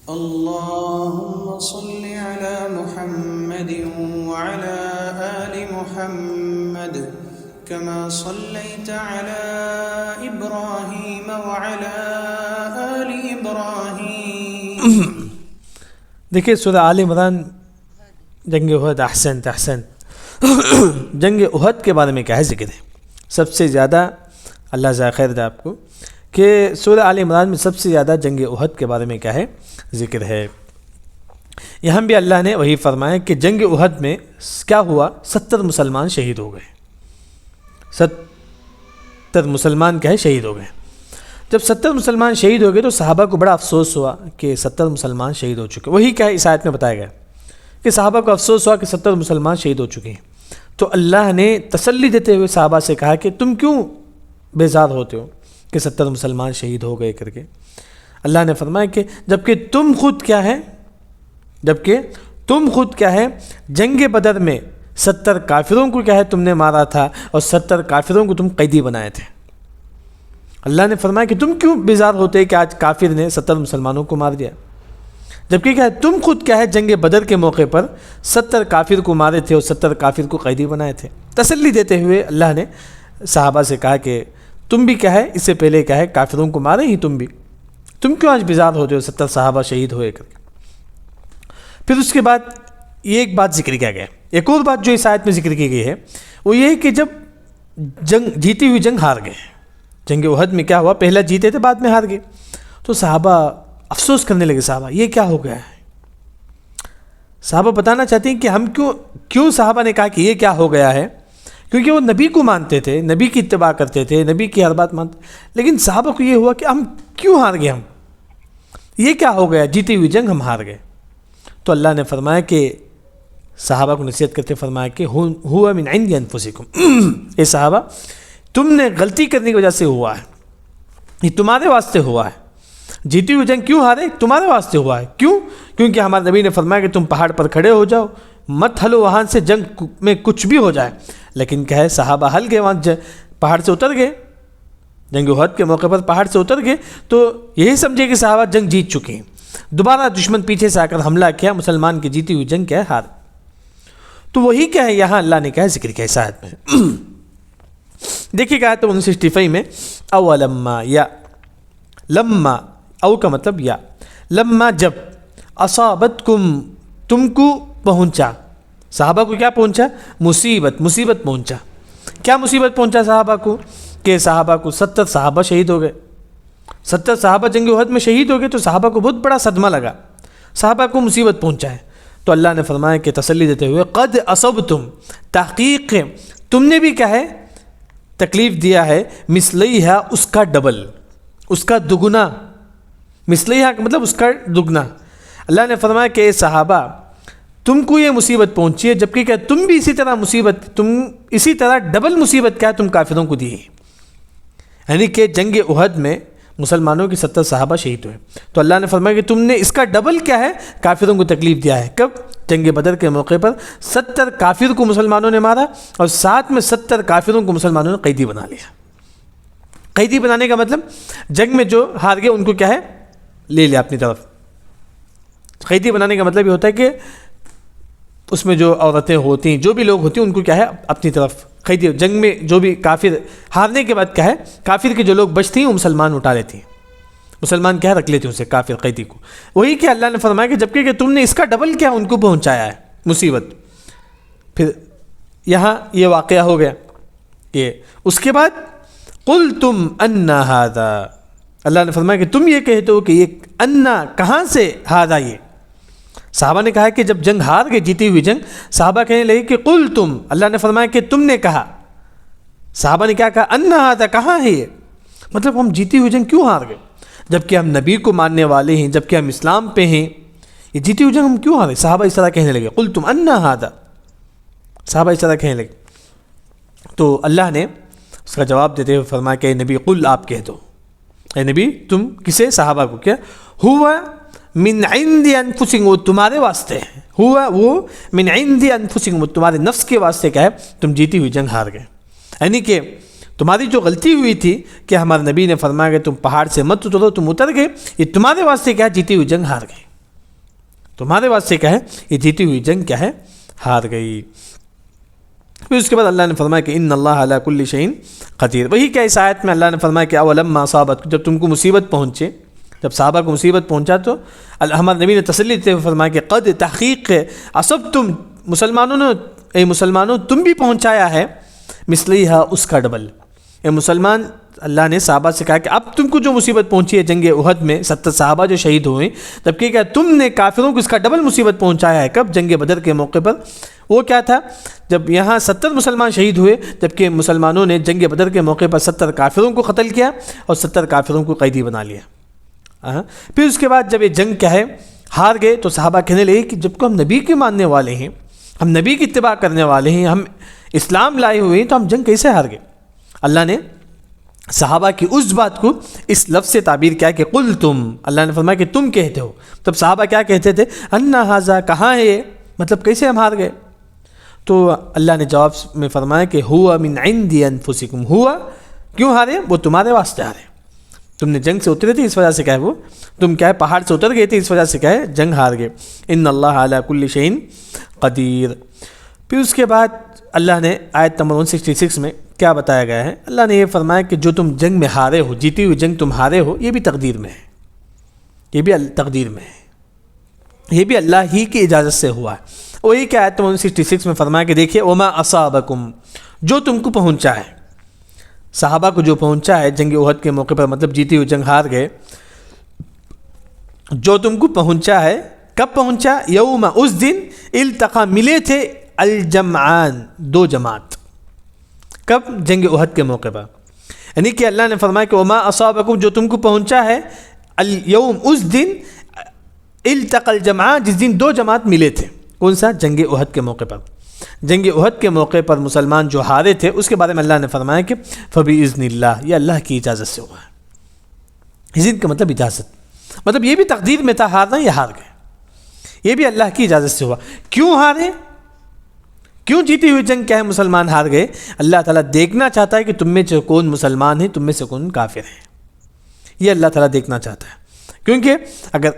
اللهم صل على محمد وعلى آل محمد كما صليت على إبراهيم وعلى آل إبراهيم. دیکھیے سورہ آل عمران جنگ احد. احسن جنگ احد کے بارے میں کیا ہے ذکر ہے. سب سے زیادہ اللہ جزائے خیر دے آپ کو کہ سورہ آل عمران میں سب سے زیادہ جنگ احد کے بارے میں کیا ہے ذکر ہے. یہاں بھی اللہ نے وہی فرمایا کہ جنگ احد میں کیا ہوا، 70 مسلمان شہید ہو گئے. 70 مسلمان کیا ہے شہید ہو گئے. جب 70 مسلمان شہید ہو گئے تو صحابہ کو بڑا افسوس ہوا کہ 70 مسلمان شہید ہو چکے. وہی کیا ہے اس آیت میں بتایا گیا کہ صحابہ کو افسوس ہوا کہ 70 مسلمان شہید ہو چکے ہیں. تو اللہ نے تسلی دیتے ہوئے صحابہ سے کہا کہ تم کیوں بیزار ہوتے ہو کہ 70 مسلمان شہید ہو گئے کر کے. اللہ نے فرمایا کہ جبکہ تم خود کیا ہے جنگ بدر میں 70 کافروں کو کیا ہے تم نے مارا تھا اور 70 کافروں کو تم قیدی بنائے تھے. اللہ نے فرمایا کہ تم کیوں بیزار ہوتے کہ آج کافر نے 70 مسلمانوں کو مار دیا، جبکہ کیا ہے تم خود کیا ہے جنگ بدر کے موقع پر 70 کافر کو مارے تھے اور 70 کافر کو قیدی بنائے تھے. تسلی دیتے ہوئے اللہ نے صحابہ سے کہا کہ تم بھی کیا ہے اس سے پہلے کیا ہے کافروں کو مارے ہی تم کیوں آج بیزار ہوتے ہو 70 صحابہ شہید ہوئے کر کے. پھر اس کے بعد یہ ایک بات ذکر کیا گیا، ایک اور بات جو اس آیت میں ذکر کی گئی ہے وہ یہ ہے کہ جب جیتی ہوئی جنگ ہار گئے. جنگ احد میں کیا ہوا، پہلا جیتے تھے بعد میں ہار گئے. تو صحابہ افسوس کرنے لگے، صحابہ یہ کیا ہو گیا ہے. صحابہ بتانا چاہتے ہیں کہ ہم کیوں صحابہ نے کہا کہ یہ کیا ہو گیا ہے، کیونکہ وہ نبی کو مانتے تھے، نبی کی اتباع کرتے تھے، نبی کی ہر بات مانتے، لیکن صحابہ کو یہ ہوا کہ ہم کیوں ہار گئے، ہم یہ کیا ہو گیا، جیتی ہوئی جنگ ہم ہار گئے. تو اللہ نے فرمایا کہ صحابہ کو نصیحت کرتے فرمایا کہ ہوا من عند انفسکم، اے صحابہ تم نے غلطی کرنے کی وجہ سے ہوا ہے، یہ تمہارے واسطے ہوا ہے. جیتی ہوئی جنگ کیوں ہارے، تمہارے واسطے ہوا ہے. کیونکہ ہمارے نبی نے فرمایا کہ تم پہاڑ پر کھڑے ہو جاؤ، مت ہلو وہاں سے، جنگ میں کچھ بھی ہو جائے. لیکن کیا ہے صحابہ ہل گئے، وہاں پہاڑ سے اتر گئے، جنگ احد کے موقع پر پہاڑ سے اتر گئے. تو یہی سمجھے کہ صحابہ جنگ جیت چکے ہیں. دوبارہ دشمن پیچھے سے آ کر حملہ کیا، مسلمان کی جیتی ہوئی جنگ کیا ہے ہار. تو وہی کیا ہے یہاں اللہ نے کیا ہے ذکر کیا اس آیت میں. دیکھیے کہ آیت 165 میں اولما یا لما، او کا مطلب یا، لما جب، اصابتکم تم کو پہنچا، صحابہ کو کیا پہنچا، مصیبت پہنچا. کیا مصیبت پہنچا صحابہ کو کہ صحابہ کو 70 صحابہ شہید ہو گئے. 70 صحابہ جنگ احد میں شہید ہو گئے تو صحابہ کو بہت بڑا صدمہ لگا، صحابہ کو مصیبت پہنچا ہے. تو اللہ نے فرمایا کہ تسلی دیتے ہوئے قد اصبتم، تحقیق ہے تم نے بھی کیا ہے تکلیف دیا ہے، مثلیہا اس کا ڈبل، اس کا دگنا. مثلیہا کا مطلب اس کا دگنا. اللہ نے فرمایا کہ اے صحابہ تم کو یہ مصیبت پہنچی ہے، جبکہ کیا تم بھی اسی طرح ڈبل مصیبت کیا ہے تم کافروں کو دی ہے. یعنی کہ جنگ احد میں مسلمانوں کے 70 صحابہ شہید ہوئے، تو اللہ نے فرمایا کہ تم نے اس کا ڈبل کیا ہے کافروں کو تکلیف دیا ہے. کب؟ جنگ بدر کے موقع پر 70 کافر کو مسلمانوں نے مارا اور ساتھ میں 70 کافروں کو مسلمانوں نے قیدی بنا لیا. قیدی بنانے کا مطلب جنگ میں جو ہار گئے ان کو کیا ہے لے لیا اپنی طرف. قیدی بنانے کا مطلب یہ ہوتا ہے کہ اس میں جو عورتیں ہوتی ہیں، جو بھی لوگ ہوتے ہیں، ان کو کیا ہے اپنی طرف قیدی. جنگ میں جو بھی کافر ہارنے کے بعد کیا ہے کافر کے جو لوگ بچتے ہیں وہ مسلمان اٹھا لیتے ہیں، مسلمان کیا رکھ لیتے ہیں اسے کافر قیدی کو. وہی کہ اللہ نے فرمایا کہ جبکہ کہ تم نے اس کا ڈبل کیا ان کو پہنچایا ہے مصیبت. پھر یہاں یہ واقعہ ہو گیا کہ اس کے بعد قلتم انا ھذا، اللہ نے فرمایا کہ تم یہ کہتے ہو کہ یہ انا کہاں سے، ھذا یہ. صحابہ نے کہا کہ جب جنگ ہار گئے، جیتی ہوئی جنگ، صحابہ کہنے لگے کہ قلتم، اللہ نے فرمایا کہ تم نے کہا. صحابہ نے کیا کہا، انا ھذا کہاں ہے یہ، مطلب ہم جیتی ہوئی جنگ کیوں ہار گئے جبکہ ہم نبی کو ماننے والے ہیں، جبکہ ہم اسلام پہ ہیں، یہ جیتی ہوئی جنگ ہم کیوں ہارے. صحابہ اس طرح کہنے لگے، قلتم انا ھذا، صحابہ اس طرح کہنے لگے. تو اللہ نے اس کا جواب دیتے ہوئے فرمایا کہ اے نبی قل، آپ کہہ دو، اے نبی تم کسے، صحابہ کو، کیا ہوا من عند انفسکم، وہ تمہارے واسطے ہے، ہوا وہ من عند انفسکم، تمہارے نفس کے واسطے کیا ہے تم جیتی ہوئی جنگ ہار گئے. یعنی کہ تمہاری جو غلطی ہوئی تھی کہ ہمارے نبی نے فرمایا کہ تم پہاڑ سے مت اترو، تم اتر گئے، یہ تمہارے واسطے کیا جیتی ہوئی جنگ ہار گئے. تمہارے واسطے کیا ہے یہ جیتی ہوئی جنگ کیا ہے ہار گئی۔ پھر اس کے بعد اللہ نے فرمایا کہ ان اللہ علی کل شیء قدیر۔ وہی کیا اس آیت میں اللہ نے فرمایا کہ اولما اصابت، جب تم کو مصیبت پہنچے، جب صحابہ کو مصیبت پہنچا تو ہمارے نبی نے تسلی دیتے ہوئے فرمایا کہ قد تحقیق اصبتم، مسلمانوں نے، اے مسلمانوں تم بھی پہنچایا ہے مثلیہا اس کا ڈبل۔ اے مسلمان، اللہ نے صحابہ سے کہا کہ اب تم کو جو مصیبت پہنچی ہے جنگ احد میں 70 صحابہ جو شہید ہوئے، جبکہ کیا تم نے کافروں کو اس کا ڈبل مصیبت پہنچایا ہے۔ کب؟ جنگ بدر کے موقع پر۔ وہ کیا تھا؟ جب یہاں 70 مسلمان شہید ہوئے، جبکہ مسلمانوں نے جنگ بدر کے موقع پر 70 کافروں کو قتل کیا اور 70 کافروں کو قیدی بنا لیا۔ پھر اس کے بعد جب یہ جنگ کیا ہے ہار گئے تو صحابہ کہنے لگے کہ جب کو ہم نبی کے ماننے والے ہیں، ہم نبی کی اتباع کرنے والے ہیں، ہم اسلام لائے ہوئے ہیں، تو ہم جنگ کیسے ہار گئے؟ اللہ نے صحابہ کی اس بات کو اس لفظ سے تعبیر کیا کہ قل تم، اللہ نے فرمایا کہ تم کہتے ہو۔ تب صحابہ کیا کہتے تھے؟ انا ھذا، کہاں ہے یہ، مطلب کیسے ہم ہار گئے؟ تو اللہ نے جواب میں فرمایا کہ ہوا من عند انفسکم، ہوا کیوں ہارے؟ وہ تمہارے واسطے ہارے، تم نے جنگ سے اترے تھے اس وجہ سے کیا ہے وہ تم کیا ہے پہاڑ سے اتر گئے تھے اس وجہ سے کیا ہے جنگ ہار گئے۔ ان اللہ علی کل شیء قدیر۔ پھر اس کے بعد اللہ نے آیت نمبر 166 میں کیا بتایا گیا ہے؟ اللہ نے یہ فرمایا کہ جو تم جنگ میں ہارے ہو، جیتی ہوئی جنگ تم ہارے ہو، یہ بھی تقدیر میں ہے، یہ بھی تقدیر میں ہے، یہ بھی اللہ ہی کی اجازت سے ہوا ہے۔ وہی کہ آیت نمبر 166 میں فرمایا کہ دیکھیے وما اصابکم، جو تم کو پہنچا ہے، صحابہ کو جو پہنچا ہے جنگ احد کے موقع پر، مطلب جیتی ہوئی جنگ ہار گئے، جو تم کو پہنچا ہے کب پہنچا؟ یوم، اس دن التقا، ملے تھے الجمعان، دو جماعت۔ کب؟ جنگ احد کے موقع پر۔ یعنی کہ اللہ نے فرمایا کہ وما اصابکم، جو تم کو پہنچا ہے، اليوم، اس دن التقى الجمعان، جس دن دو جماعت ملے تھے۔ کون سا؟ جنگ احد کے موقع پر۔ جنگ احد کے موقع پر مسلمان جو ہارے تھے اس کے بارے میں اللہ نے فرمایا کہ فبإذن اللہ، یہ اللہ کی اجازت سے ہوا ہے۔ اذن کا مطلب اجازت، مطلب یہ بھی تقدیر میں تھا ہارنا، یہ ہار گئے، یہ بھی اللہ کی اجازت سے ہوا۔ کیوں ہارے؟ کیوں جیتی ہوئی جنگ کیا ہے مسلمان ہار گئے؟ اللہ تعالیٰ دیکھنا چاہتا ہے کہ تم میں سے کون مسلمان ہے، تم میں سے کون کافر ہے، یہ اللہ تعالیٰ دیکھنا چاہتا ہے۔ کیونکہ اگر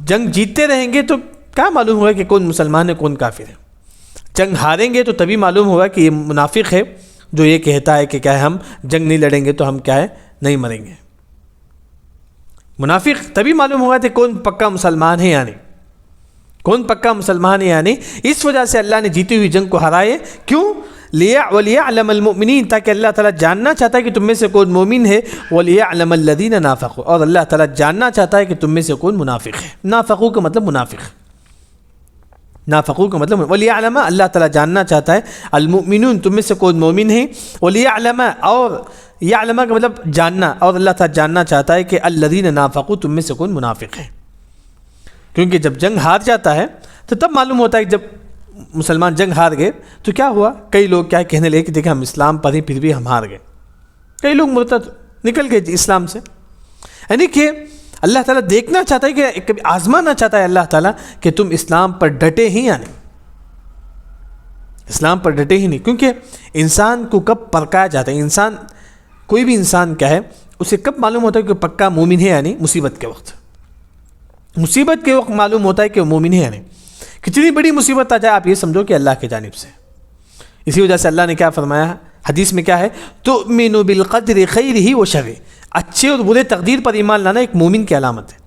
جنگ جیتتے رہیں گے تو کیا معلوم ہوگا کہ کون مسلمان ہے کون کافر ہے؟ جنگ ہاریں گے تو تبھی معلوم ہوگا کہ یہ منافق ہے جو یہ کہتا ہے کہ کیا ہے ہم جنگ نہیں لڑیں گے تو ہم کیا ہے نہیں مریں گے۔ منافق تبھی معلوم ہوگا کہ کون پکا مسلمان ہے، یعنی کون پکا مسلمان ہے، یعنی اس وجہ سے اللہ نے جیتی ہوئی جنگ کو ہرائے۔ کیوں؟ وَلِيَعْلَمَ الْمُؤْمِنِينَ، تاکہ اللہ تعالیٰ جاننا چاہتا ہے کہ تم میں سے کون مومن ہے، وَلِيَعْلَمَ الَّذِينَ نَافَقُوا، اور اللہ تعالیٰ جاننا چاہتا ہے کہ تم میں سے کون منافق ہے۔ نافقو کا مطلب منافق، نافقو کا مطلب وَلِيَعْلَمَ، اللہ تعالیٰ جاننا چاہتا ہے المؤمنون، تم میں سے کون مومن ہے، وَلِيَعْلَمَ، اور یعلم کا مطلب جاننا، اور اللہ تعالیٰ جاننا چاہتا ہے کہ الَّذِينَ نَافَقُوا، تم میں سے کون منافق ہے۔ کیونکہ جب جنگ ہار جاتا ہے تو تب معلوم ہوتا ہے کہ جب مسلمان جنگ ہار گئے تو کیا ہوا؟ کئی لوگ کیا کہنے لگے کہ دیکھیں ہم اسلام پر ہی پھر بھی ہم ہار گئے، کئی لوگ مرتد نکل گئے اسلام سے۔ یعنی کہ اللہ تعالیٰ دیکھنا چاہتا ہے کہ کبھی آزمانا چاہتا ہے اللہ تعالیٰ کہ تم اسلام پر ڈٹے ہی یا نہیں، اسلام پر ڈٹے ہی نہیں۔ کیونکہ انسان کو کب پرکھایا جاتا ہے، انسان کوئی بھی انسان کیا ہے اسے کب معلوم ہوتا ہے کہ پکا مومن ہے یا نہیں؟ مصیبت کے وقت، مصیبت کے وقت معلوم ہوتا ہے کہ وہ مومن ہے یا نہیں۔ کتنی بڑی مصیبت آ جائے آپ یہ سمجھو کہ اللہ کی جانب سے۔ اسی وجہ سے اللہ نے کیا فرمایا حدیث میں، کیا ہے؟ تؤمن بالقدر خیرہ و شرہ، اچھے اور برے تقدیر پر ایمان لانا ایک مومن کی علامت ہے۔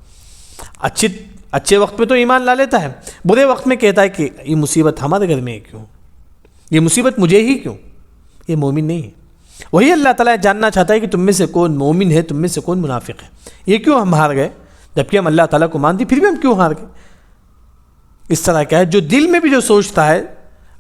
اچھے وقت میں تو ایمان لا لیتا ہے، برے وقت میں کہتا ہے کہ یہ مصیبت ہمارے گھر میں ہے کیوں، یہ مصیبت مجھے ہی کیوں، یہ مومن نہیں ہے۔ وہی اللہ تعالیٰ جاننا چاہتا ہے کہ تم میں سے کون مومن ہے، تم میں سے کون منافق ہے۔ یہ کیوں ہم ہار گئے جبکہ ہم اللہ تعالیٰ کو مانتے، پھر بھی ہم کیوں ہار گئے؟ اس طرح کیا ہے جو دل میں بھی جو سوچتا ہے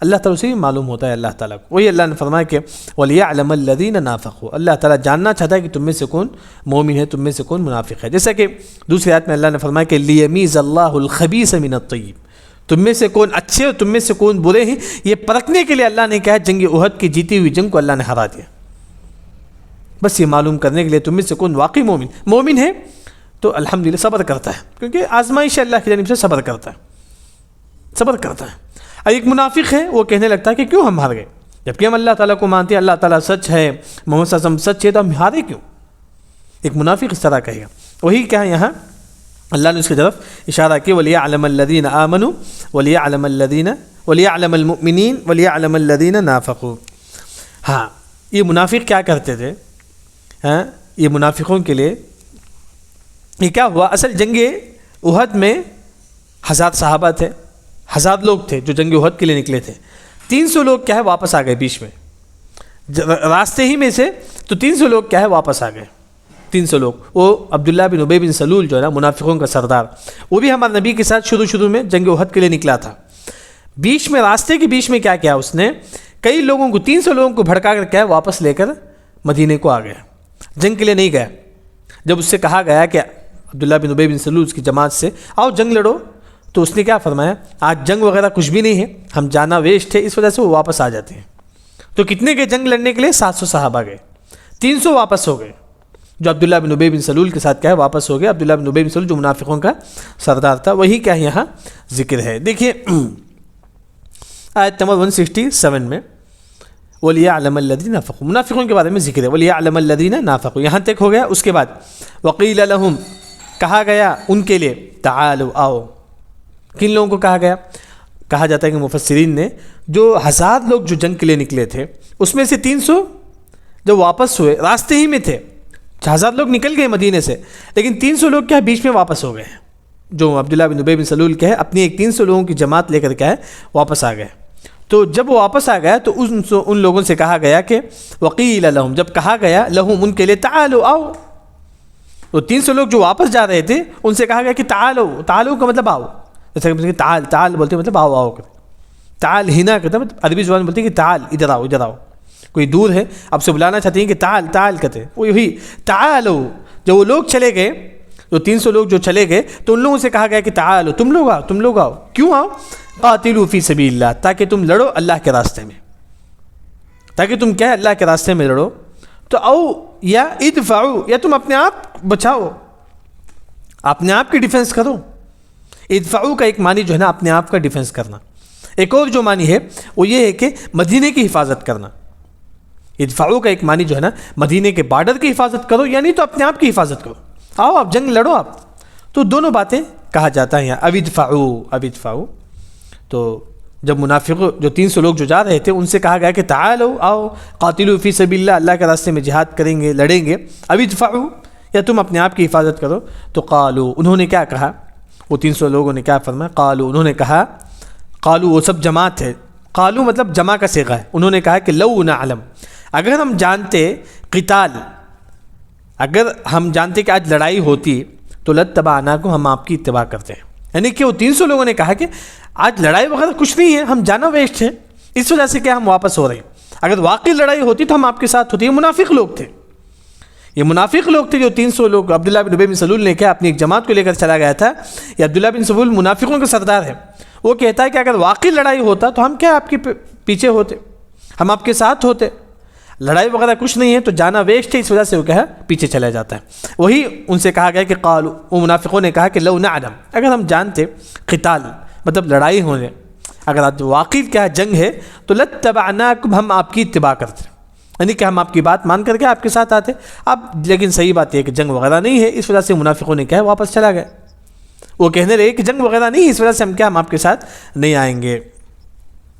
اللہ تعالیٰ سے بھی معلوم ہوتا ہے اللہ تعالیٰ کو۔ وہی اللہ نے فرمایا کہ وَلِيَعْلَمَ الَّذِينَ نَافَقُوا، اللہ تعالیٰ جاننا چاہتا ہے کہ تم میں سے کون مومن ہے، تم میں سے کون منافق ہے۔ جیسا کہ دوسری آیت میں اللہ نے فرمایا کہ لِيَمِيزَ اللَّهُ الْخَبِيثَ مِنَ الطَّيِّبِ، تم میں سے کون اچھے اور تم میں سے کون برے ہیں، یہ پرکھنے کے لیے اللہ نے کہا جنگ احد کی جیتی ہوئی جنگ کو اللہ نے ہرا دیا، بس یہ معلوم کرنے کے لیے تم میں سے کون واقعی مومن ہے تو الحمدللہ صبر کرتا ہے، کیونکہ آزمائش اللہ کی جانب سے صبر کرتا ہے، صبر کرتا ہے۔ اور ایک منافق ہے وہ کہنے لگتا ہے کہ کیوں ہم ہار گئے جبکہ ہم اللہ تعالیٰ کو مانتے ہیں، اللہ تعالیٰ سچ ہے، محمد صلی اللہ علیہ وسلم سچ ہے، تو ہم ہارے کیوں؟ ایک منافق اس طرح کہے گا۔ وہی کیا ہے یہاں اللہ نے اس کی طرف اشارہ کیا وَلِيَعْلَمَ الَّذِينَ آمَنُوا وَلِيَعْلَمَ الْمُؤْمِنِينَ وَلِيَعْلَمَ الَّذِينَ نَافَقُوا۔ ہاں یہ منافق کیا کرتے تھے؟ ہاں یہ منافقوں کے لیے یہ کیا ہوا؟ اصل جنگ احد میں 1000 صحابہ تھے، 1000 لوگ تھے جو جنگ احد کے لیے نکلے تھے۔ 300 لوگ کیا ہے واپس آ گئے بیچ میں، راستے ہی میں سے تو 300 لوگ کیا ہے واپس آ گئے۔ 300 لوگ، وہ عبداللہ بن ابی بن سلول جو ہے نا منافقوں کا سردار، وہ بھی ہمارے نبی کے ساتھ شروع میں جنگ احد کے لیے نکلا تھا۔ بیچ میں راستے کے بیچ میں کیا کیا اس نے؟ کئی لوگوں کو 300 لوگوں کو بھڑکا کر کیا واپس لے کر مدینے کو آ گیا، جنگ کے لیے نہیں گیا۔ جب اس سے کہا گیا کہ عبداللہ بن ابی بن سلول کی جماعت سے آؤ جنگ لڑو، تو اس نے کیا فرمایا؟ آج جنگ وغیرہ کچھ بھی نہیں ہے، ہم جانا ویسٹ ہے، اس وجہ سے وہ واپس آ جاتے ہیں۔ تو کتنے گئے جنگ لڑنے کے لیے؟ 700 صحابہ گئے، 300 واپس ہو گئے، جو عبداللہ بن ابی بن سلول کے ساتھ کیا ہے واپس ہو گئے۔ عبداللہ بن ابی بن سلول جو منافقوں کا سردار تھا، وہی کیا یہاں ذکر ہے۔ دیکھیے آیت نمبر 167 میں وَلِيَعْلَمَ الَّذِينَ نَافَقُوا، منافقوں کے بارے میں ذکر ہے، وَلِيَعْلَمَ الَّذِينَ نَافَقُوا، یہاں تک ہو گیا۔ اس کے بعد وَقِيلَ لَهُمْ، کہا گیا ان کے لیے، تعالوا، آؤ۔ کن لوگوں کو کہا گیا؟ کہا جاتا ہے کہ مفسرین نے جو 1000 لوگ جو جنگ کے لیے نکلے تھے، اس میں سے 300 جب واپس ہوئے، راستے ہی میں تھے، 1000 لوگ نکل گئے مدینے سے، لیکن 300 لوگ کیا بیچ میں واپس ہو گئے، جو عبداللہ بن ابی بن سلول کے ہے اپنی ایک 300 لوگوں کی جماعت لے کر کیا ہے واپس آ گئے۔ تو جب وہ واپس آ گیا تو ان لوگوں سے کہا گیا کہ وقیل لہم، جب کہا گیا لہم ان کے لیے، تعالوا، آؤ۔ تو 300 لوگ جو واپس جا رہے تھے ان سے کہا گیا کہ تعالوا، تعالوا کا مطلب آؤ، جیسے کہ تعال، تعال بولتے مطلب آؤ آؤ کرتے، تعال ہنا کہتے ہیں، عربی زبان میں بولتے ہیں کہ تعال، ادھر آؤ ادھر آؤ، کوئی دور ہے اب سے بلانا چاہتے ہیں کہ تعال تعال کہتے ہیں، وہی تعالوا۔ جب وہ لوگ چلے گئے، جو 300 لوگ جو چلے گئے، تو ان لوگوں سے کہا گیا کہ تعالوا، تم لوگ آؤ، تم لوگ آؤ۔ کیوں آؤ؟ قاتلوا فی سبیل اللہ، تاکہ تم لڑو اللہ کے راستے میں، تاکہ تم کیا ہے اللہ کے راستے میں لڑو۔ تو او یا ادفعوا، یا تم اپنے آپ بچاؤ، اپنے آپ کی ڈیفنس کرو۔ ادفعوا کا ایک معنی جو ہے نا اپنے آپ کا ڈیفنس کرنا، ایک اور جو معنی ہے وہ یہ ہے کہ مدینے کی حفاظت کرنا۔ ادفعوا کا ایک معنی جو ہے نا مدینے کے بارڈر کی حفاظت کرو، یعنی تو اپنے آپ کی حفاظت کرو، آؤ آپ جنگ لڑو آپ۔ تو دونوں باتیں کہا جاتا ہے یہاں، اب ادفعوا۔ تو جب منافق جو 300 لوگ جو جا رہے تھے ان سے کہا گیا کہ تعالوا، آؤ، قاتلوا فی سبیل اللہ، اللہ کے راستے میں جہاد کریں گے، لڑیں گے، اب ادفعوا، یا تم اپنے آپ کی حفاظت کرو۔ تو قالوا، انہوں نے کیا کہا؟ وہ 300 لوگوں نے کیا فرمایا؟ قالوا، انہوں نے کہا، قالوا وہ سب جماعت ہے، قالوا مطلب جمع کا صیغہ ہے، انہوں نے کہا کہ لو نعلم، اگر ہم جانتے قتال، اگر ہم جانتے کہ آج لڑائی ہوتی تو لاتبعناکم، ہم آپ کی اتباع کرتے ہیں۔ یعنی کہ وہ 300 لوگوں نے کہا کہ آج لڑائی وغیرہ کچھ نہیں ہے، ہم جانا ویسٹ ہے، اس وجہ سے کیا ہم واپس ہو رہے ہیں، اگر واقعی لڑائی ہوتی تو ہم آپ کے ساتھ ہوتی۔ یہ منافق لوگ تھے، یہ منافق لوگ تھے جو 300 لوگ، عبداللہ بن ابی بن سلول نے کیا اپنی ایک جماعت کو لے کر چلا گیا تھا۔ یہ عبداللہ بن سلول منافقوں کا سردار ہے، وہ کہتا ہے کہ اگر واقعی لڑائی ہوتا تو ہم کیا آپ کے پیچھے ہوتے، ہم آپ کے ساتھ ہوتے، لڑائی وغیرہ کچھ نہیں ہے تو جانا ویسٹ ہے، اس وجہ سے وہ کیا ہے پیچھے چلا جاتا ہے۔ وہی ان سے کہا گیا کہ قالوا، وہ منافقوں نے کہا کہ لو نعلم، اگر ہم جانتے قتال مطلب لڑائی ہونے، اگر آج واقعی کیا جنگ ہے تو لاتبعناکم، ہم آپ کی اتباع کرتے، یعنی کہ ہم آپ کی بات مان کر کے آپ کے ساتھ آتے۔ اب لیکن صحیح بات یہ ہے کہ جنگ وغیرہ نہیں ہے، اس وجہ سے منافقوں نے کیا ہے واپس چلا گئے، وہ کہنے لگے کہ جنگ وغیرہ نہیں ہے، اس وجہ سے ہم آپ کے ساتھ نہیں آئیں گے۔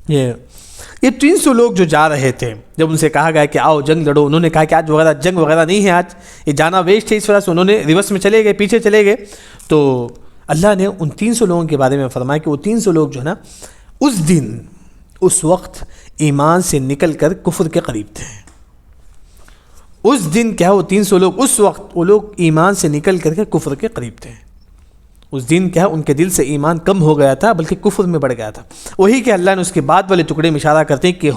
یہ 300 لوگ جو جا رہے تھے، جب ان سے کہا گیا کہ آؤ جنگ لڑو، انہوں نے کہا کہ آج وغیرہ جنگ وغیرہ نہیں ہے، آج یہ جانا ویسٹ ہے، اس وجہ سے انہوں نے ریورس میں چلے گئے، پیچھے چلے گئے۔ تو اللہ نے ان 300 لوگوں کے بارے میں فرمایا کہ وہ 300 لوگ جو ہے نا اس دن اس وقت ایمان سے نکل کر کفر کے قریب تھے۔ اس دن کیا وہ 300 لوگ اس وقت وہ لوگ ایمان سے نکل کر کے کفر کے قریب تھے۔ اس دن کیا ان کے دل سے ایمان کم ہو گیا تھا بلکہ کفر میں بڑھ گیا تھا۔ وہی کہ اللہ نے اس کے بعد والے ٹکڑے میں اشارہ کرتے ہیں کہ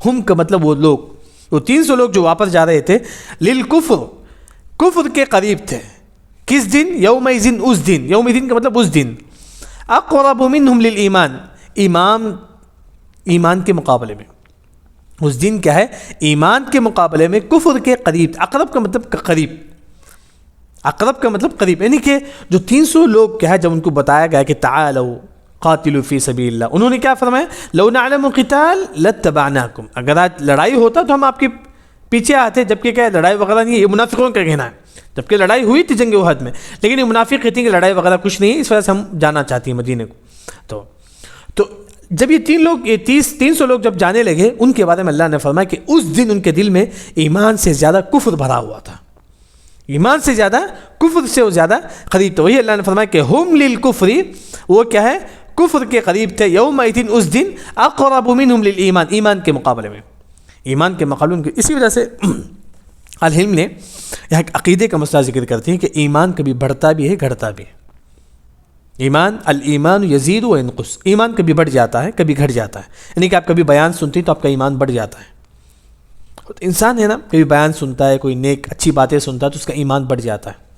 ہم کا مطلب وہ لوگ، وہ 300 لوگ جو واپس جا رہے تھے، للکفر، کفر کے قریب تھے۔ کس دن؟ یومئذ، اس دن، یومئذ کا مطلب اس دن، اقرب منہم للایمان، ایمان کے مقابلے میں، اس دن کیا ہے ایمان کے مقابلے میں کفر کے قریب۔ اقرب کا مطلب قریب، اقرب کا مطلب قریب، یعنی کہ جو 300 لوگ کیا ہے جب ان کو بتایا گیا کہ تعالوا قاتلوا فی سبیل اللہ، انہوں نے کیا فرمایا؟ لو نعلم قتال لاتبعناکم، اگر آج لڑائی ہوتا تو ہم آپ کے پیچھے آتے، جبکہ کیا لڑائی وغیرہ نہیں ہے، یہ منافقوں کا کہنا ہے۔ جبکہ لڑائی ہوئی تھی جنگ احد میں، لیکن یہ منافق کہتے ہیں کہ لڑائی وغیرہ کچھ نہیں ہے، اس وجہ سے ہم جانا چاہتی ہیں مدینے کو۔ تو جب یہ 300 لوگ جب جانے لگے، ان کے بارے میں اللہ نے فرمایا کہ اس دن ان کے دل میں ایمان سے زیادہ کفر بھرا ہوا تھا، ایمان سے زیادہ کفر سے وہ زیادہ قریب تھے۔ وہی اللہ نے فرمایا کہ ہم للکفر، وہ کیا ہے، کفر کے قریب تھے، یومئذ، اس دن، اقرب منہم للایمان، ایمان کے مقابلے میں، ایمان کے مقابلے میں۔ اسی وجہ سے الہلم نے یہاں ایک عقیدے کا مسئلہ ذکر کرتے ہیں کہ ایمان کبھی بڑھتا بھی ہے گھٹتا بھی ہے۔ الایمان یزید و ینقص، ایمان کبھی بڑھ جاتا ہے کبھی گھٹ جاتا ہے، یعنی کہ آپ کبھی بیان سنتے ہیں تو آپ کا ایمان بڑھ جاتا ہے۔ انسان ہے نا، کبھی بیان سنتا ہے، کوئی نیک اچھی باتیں سنتا ہے تو اس کا ایمان بڑھ جاتا ہے۔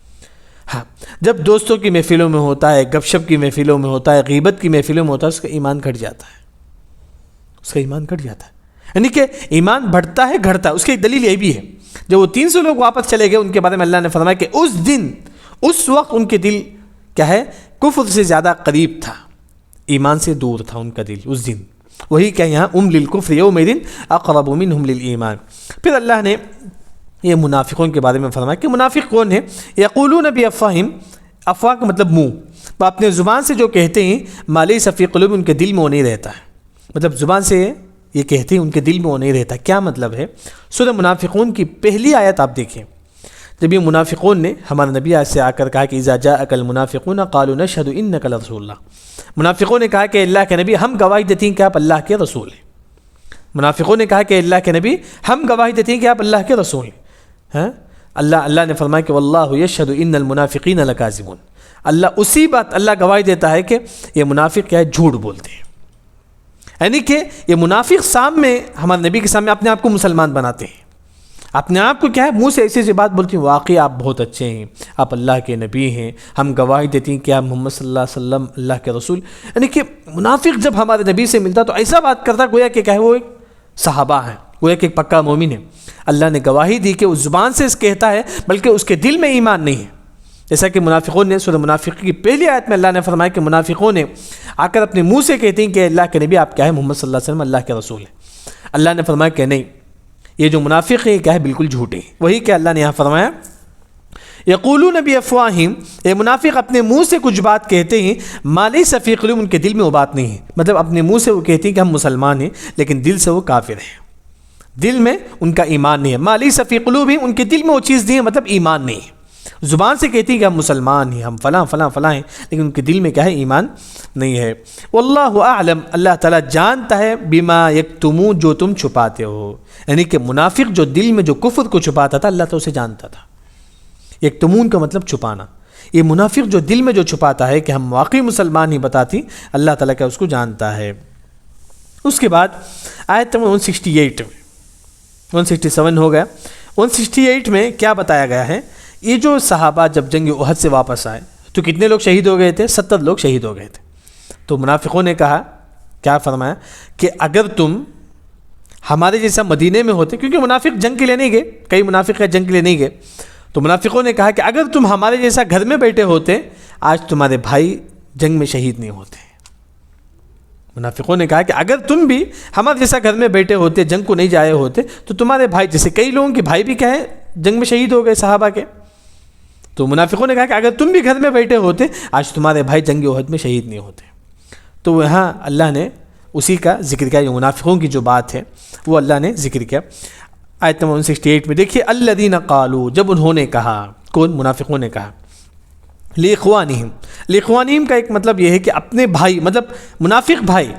ہاں، جب دوستوں کی محفلوں میں ہوتا ہے، گپ شپ کی محفلوں میں ہوتا ہے، غیبت کی محفلوں میں ہوتا ہے، اس کا ایمان گھٹ جاتا ہے، اس کا ایمان گھٹ جاتا ہے۔ یعنی کہ ایمان بڑھتا ہے گھٹتا ہے۔ اس کی ایک دلیل یہ بھی ہے، جب وہ 300 لوگ واپس چلے گئے، ان کے بارے میں اللہ نے فرمایا کہ اس دن، اس وقت ان کے دل کیا ہے، کفر سے زیادہ قریب تھا، ایمان سے دور تھا ان کا دل اس دن۔ وہی کہ یہاں للکفر یومئذ اقرب منہم للایمان۔ پھر اللہ نے یہ منافقوں کے بارے میں فرمایا کہ منافق کون ہے، یقولون بافواہہم، افواہ کا مطلب منہ، وہ اپنے زبان سے جو کہتے ہیں، ما لیس فی قلوبہم، ان کے دل میں وہ نہیں رہتا ہے، مطلب زبان سے یہ کہتے ہیں ان کے دل میں وہ نہیں رہتا۔ کیا مطلب ہے؟ سورہ منافقون کی پہلی آیت آپ دیکھیں، جب یہ منافقون نے ہمارے نبی سے آ کر کہا کہ اذا جاءک المنافقون قالوا نشهد انک لرسول اللہ، منافقوں نے کہا کہ اللہ کے نبی ہم گواہی دیتے ہیں کہ آپ اللہ کے رسول ہیں۔ منافقوں نے کہا کہ اللہ کے نبی ہم گواہی دیتے ہیں کہ آپ اللہ کے رسول ہیں۔ اللہ نے فرمایا کہ واللہ یشہد ان المنافقین لکاذبون، اللہ اسی بات اللہ گواہی دیتا ہے کہ یہ منافق کیا ہے، جھوٹ بولتے ہیں۔ یعنی کہ یہ منافق سامنے ہمارے نبی کے سامنے اپنے آپ کو مسلمان بناتے ہیں، اپنے آپ کو کیا ہے، منہ سے ایسی ایسی بات بولتی ہیں، واقعی آپ بہت اچھے ہیں، آپ اللہ کے نبی ہیں، ہم گواہی دیتی ہیں کہ آپ محمد صلی اللہ علیہ وسلم اللہ کے رسول۔ یعنی کہ منافق جب ہمارے نبی سے ملتا تو ایسا بات کرتا گویا کہ کیا ہے، وہ ایک صحابہ ہے، گویا کہ ایک پکا مومن ہے۔ اللہ نے گواہی دی کہ اس زبان سے اس کہتا ہے، بلکہ اس کے دل میں ایمان نہیں ہے۔ جیسا کہ منافقون نے سورہ منافق کی پہلی آیت میں اللہ نے فرمایا کہ منافقوں نے آ کر اپنے منہ سے کہتے ہیں کہ اللہ کے نبی آپ کیا ہے، محمد صلی اللہ علیہ وسلم اللہ کے رسول ہیں۔ اللہ نے فرمایا کہ نہیں، یہ جو منافق ہے کیا ہے، بالکل جھوٹے ہیں۔ وہی کہ اللہ نے یہاں فرمایا یقولون بافواہہم، یہ منافق اپنے منہ سے کچھ بات کہتے ہیں، ما لیس فی قلوبہم، ان کے دل میں وہ بات نہیں ہے، مطلب اپنے منہ سے وہ کہتے ہیں کہ ہم مسلمان ہیں، لیکن دل سے وہ کافر ہیں، دل میں ان کا ایمان نہیں ہے۔ ما لیس فی قلوبہم، ان کے دل میں وہ چیز نہیں ہے، مطلب ایمان نہیں ہے۔ زبان سے کہتی ہیں کہ ہم مسلمان ہیں، ہم فلاں فلاں فلاں ہیں، لیکن ان کے دل میں کیا ہے، ایمان نہیں ہے۔ واللہ اعلم، اللہ تعالیٰ جانتا ہے، بما یکتمون، جو تم چھپاتے ہو۔ یعنی کہ منافق جو دل میں جو کفر کو چھپاتا تھا، اللہ تو اسے جانتا تھا۔ یکتمون کا مطلب چھپانا، یہ منافق جو دل میں جو چھپاتا ہے کہ ہم واقعی مسلمان ہی بتاتی، اللہ تعالیٰ کیا اس کو جانتا ہے۔ اس کے بعد آیت 168 167 ہو گیا۔ 168 میں کیا بتایا گیا ہے، یہ جو صحابہ جب جنگ احد سے واپس آئے تو کتنے لوگ شہید ہو گئے تھے؟ 70 لوگ شہید ہو گئے تھے۔ تو منافقوں نے کہا، کیا فرمایا کہ اگر تم ہمارے جیسا مدینے میں ہوتے، کیونکہ منافق جنگ کے لیے نہیں گئے، کئی منافق جنگ کے لیے نہیں گئے، تو منافقوں نے کہا کہ اگر تم ہمارے جیسا گھر میں بیٹھے ہوتے، آج تمہارے بھائی جنگ میں شہید نہیں ہوتے۔ منافقوں نے کہا کہ اگر تم بھی ہمارے جیسا گھر میں بیٹھے ہوتے، جنگ کو نہیں جائے ہوتے، تو تمہارے بھائی، جیسے کئی لوگوں کے بھائی بھی کیا ہے، جنگ میں شہید ہو گئے صحابہ کے۔ تو منافقوں نے کہا کہ اگر تم بھی گھر میں بیٹھے ہوتے، آج تمہارے بھائی جنگ احد میں شہید نہیں ہوتے۔ تو یہاں اللہ نے اسی کا ذکر کیا، جو منافقوں کی جو بات ہے وہ اللہ نے ذکر کیا۔ آیت نمبر 168 میں دیکھیے، الذین قالوا، جب انہوں نے کہا، کون؟ منافقوں نے کہا، لاخوانہم کا ایک مطلب یہ ہے کہ اپنے بھائی، مطلب منافق بھائی،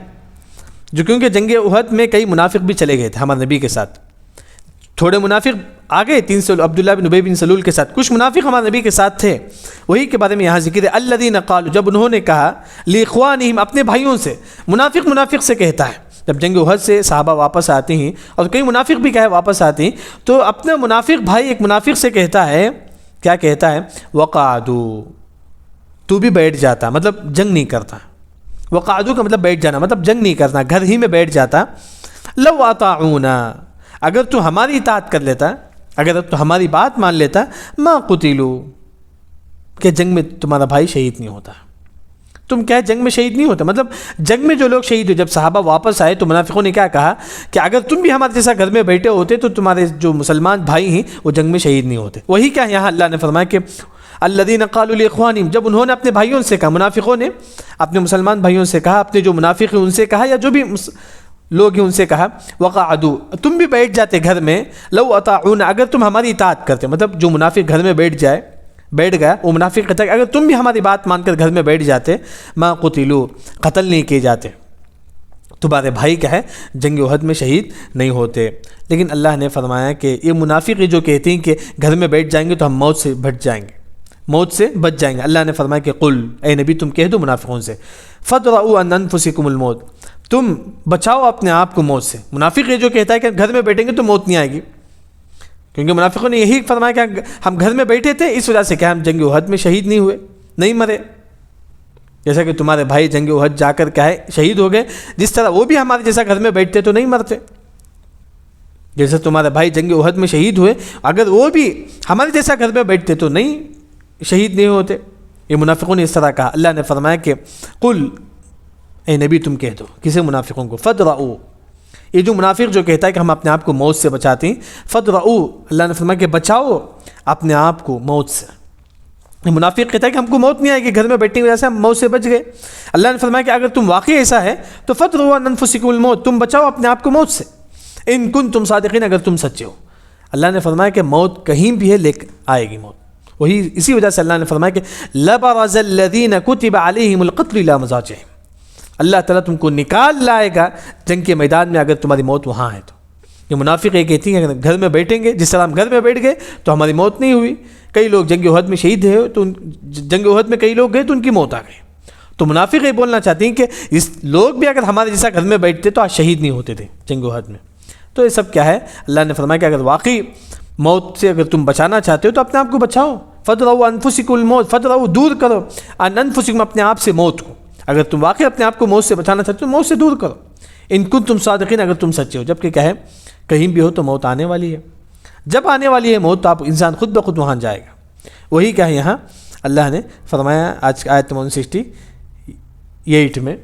جو کیونکہ جنگ احد میں کئی منافق بھی چلے گئے تھے ہمارے نبی کے ساتھ، تھوڑے منافق آگے 300 عبداللہ بن ابی بن سلول کے ساتھ، کچھ منافق ہمارے نبی کے ساتھ تھے، وہی کے بارے میں یہاں ذکر ہے۔ الذین قالوا، جب انہوں نے کہا، لاخوانہم، اپنے بھائیوں سے، منافق سے کہتا ہے، جب جنگ احد سے صحابہ واپس آتے ہیں اور کئی منافق بھی کیا ہے واپس آتے ہیں، تو اپنا منافق بھائی ایک منافق سے کہتا ہے، کیا کہتا ہے؟ وقعدوا، تو بھی بیٹھ جاتا، مطلب جنگ نہیں کرتا۔ وقعدوا کا مطلب بیٹھ جانا، مطلب جنگ نہیں کرنا، گھر ہی میں بیٹھ جاتا۔ لو اطاعونا، اگر تو ہماری اطاعت کر لیتا، اگر تو ہماری بات مان لیتا، ما قتلوا، کہ جنگ میں تمہارا بھائی شہید نہیں ہوتا۔ تم کیا ہے جنگ میں شہید نہیں ہوتے. مطلب جنگ میں جو لوگ شہید ہوئے، جب صحابہ واپس آئے تو منافقوں نے کیا کہا کہ اگر تم بھی ہمارے جیسا گھر میں بیٹھے ہوتے تو تمہارے جو مسلمان بھائی ہیں وہ جنگ میں شہید نہیں ہوتے. وہی کیا یہاں اللہ نے فرمایا کہ الذین قالوا لاخوانہم، جب انہوں نے اپنے بھائیوں سے کہا، منافقوں نے اپنے مسلمان بھائیوں سے کہا، اپنے جو منافق ہیں ان سے کہا، یا جو بھی لوگ ہیں ان سے کہا، وقعدوا، تم بھی بیٹھ جاتے گھر میں، لو اطاعونا، اگر تم ہماری اطاعت کرتے. مطلب جو منافق گھر میں بیٹھ گیا وہ منافق کہتا ہے کہ اگر تم بھی ہماری بات مان کر گھر میں بیٹھ جاتے، ما قتلوا، قتل نہیں کیے جاتے، تمہارے بھائی کیا ہے جنگ احد میں شہید نہیں ہوتے. لیکن اللہ نے فرمایا کہ یہ منافق جو کہتے ہیں کہ گھر میں بیٹھ جائیں گے تو ہم موت سے بچ جائیں گے. اللہ نے فرمایا کہ قل، اے نبی تم کہہ دو منافقوں سے، فادرؤوا عن انفسکم الموت، تم بچاؤ اپنے آپ کو موت سے. منافق یہ جو کہتا ہے کہ گھر میں بیٹھیں گے تو موت نہیں آئے گی، کیونکہ منافقوں نے یہی فرمایا کہ ہم گھر میں بیٹھے تھے، اس وجہ سے کہ ہم جنگ احد میں شہید نہیں ہوئے، نہیں مرے. جیسا کہ تمہارے بھائی جنگ احد جا کر کیا ہے شہید ہو گئے، جس طرح وہ بھی ہمارے جیسا گھر میں بیٹھتے تو نہیں مرتے. جیسے تمہارے بھائی جنگ احد میں شہید ہوئے، اگر وہ بھی ہمارے جیسا گھر میں بیٹھتے تو نہیں شہید نہیں ہوتے. یہ منافقوں نے اس طرح کہا. اللہ نے فرمایا کہ قل، اے نبی تم کہہ دو کسے منافقوں کو، فادرؤوا، یہ جو منافق جو کہتا ہے کہ ہم اپنے آپ کو موت سے بچاتے ہیں، فادرؤوا، اللہ نے فرمایا کہ بچاؤ اپنے آپ کو موت سے. منافق کہتا ہے کہ ہم کو موت نہیں آئے گی، گھر میں بیٹھنے کی وجہ سے ہم موت سے بچ گئے. اللہ نے فرمایا کہ اگر تم واقعی ایسا ہے تو فادرؤوا عن انفسکم الموت، تم بچاؤ اپنے آپ کو موت سے، ان کنتم صادقین، اگر تم سچے ہو. اللہ نے فرمایا کہ موت کہیں بھی ہے لیکن آئے گی موت. وہی اسی وجہ سے اللہ نے فرمایا کہ لبرز الذین کتب علیہم القتل الی مضاجعہم، اللہ تعالیٰ تم کو نکال لائے گا جنگ کے میدان میں اگر تمہاری موت وہاں ہے تو. یہ منافق یہ کہتی ہیں کہ گھر میں بیٹھیں گے، جس طرح ہم گھر میں بیٹھ گئے تو ہماری موت نہیں ہوئی. کئی لوگ جنگ احد میں شہید ہوئے تو جنگ احد میں کئی لوگ گئے تو ان کی موت آ گئی. تو منافق یہ بولنا چاہتی ہیں کہ اس لوگ بھی اگر ہمارے جیسا گھر میں بیٹھتے تو آج شہید نہیں ہوتے تھے جنگ احد میں. تو یہ سب کیا ہے، اللہ نے فرمایا کہ اگر واقعی موت سے اگر تم بچانا چاہتے ہو تو اپنے آپ کو بچاؤ. فادرؤوا عن انفسکم الموت، فادرؤوا دور کرو، عن انفسکم اپنے آپ سے موت کو. اگر تم واقعی اپنے آپ کو موت سے بچانا چاہتے ہو تو موت سے دور کرو. ان کنتم صادقین، اگر تم سچے ہو. جبکہ کیا ہے کہیں بھی ہو تو موت آنے والی ہے. جب آنے والی ہے موت تو آپ انسان خود بخود وہاں جائے گا. وہی کیا ہے یہاں اللہ نے فرمایا آج آیت 168 میں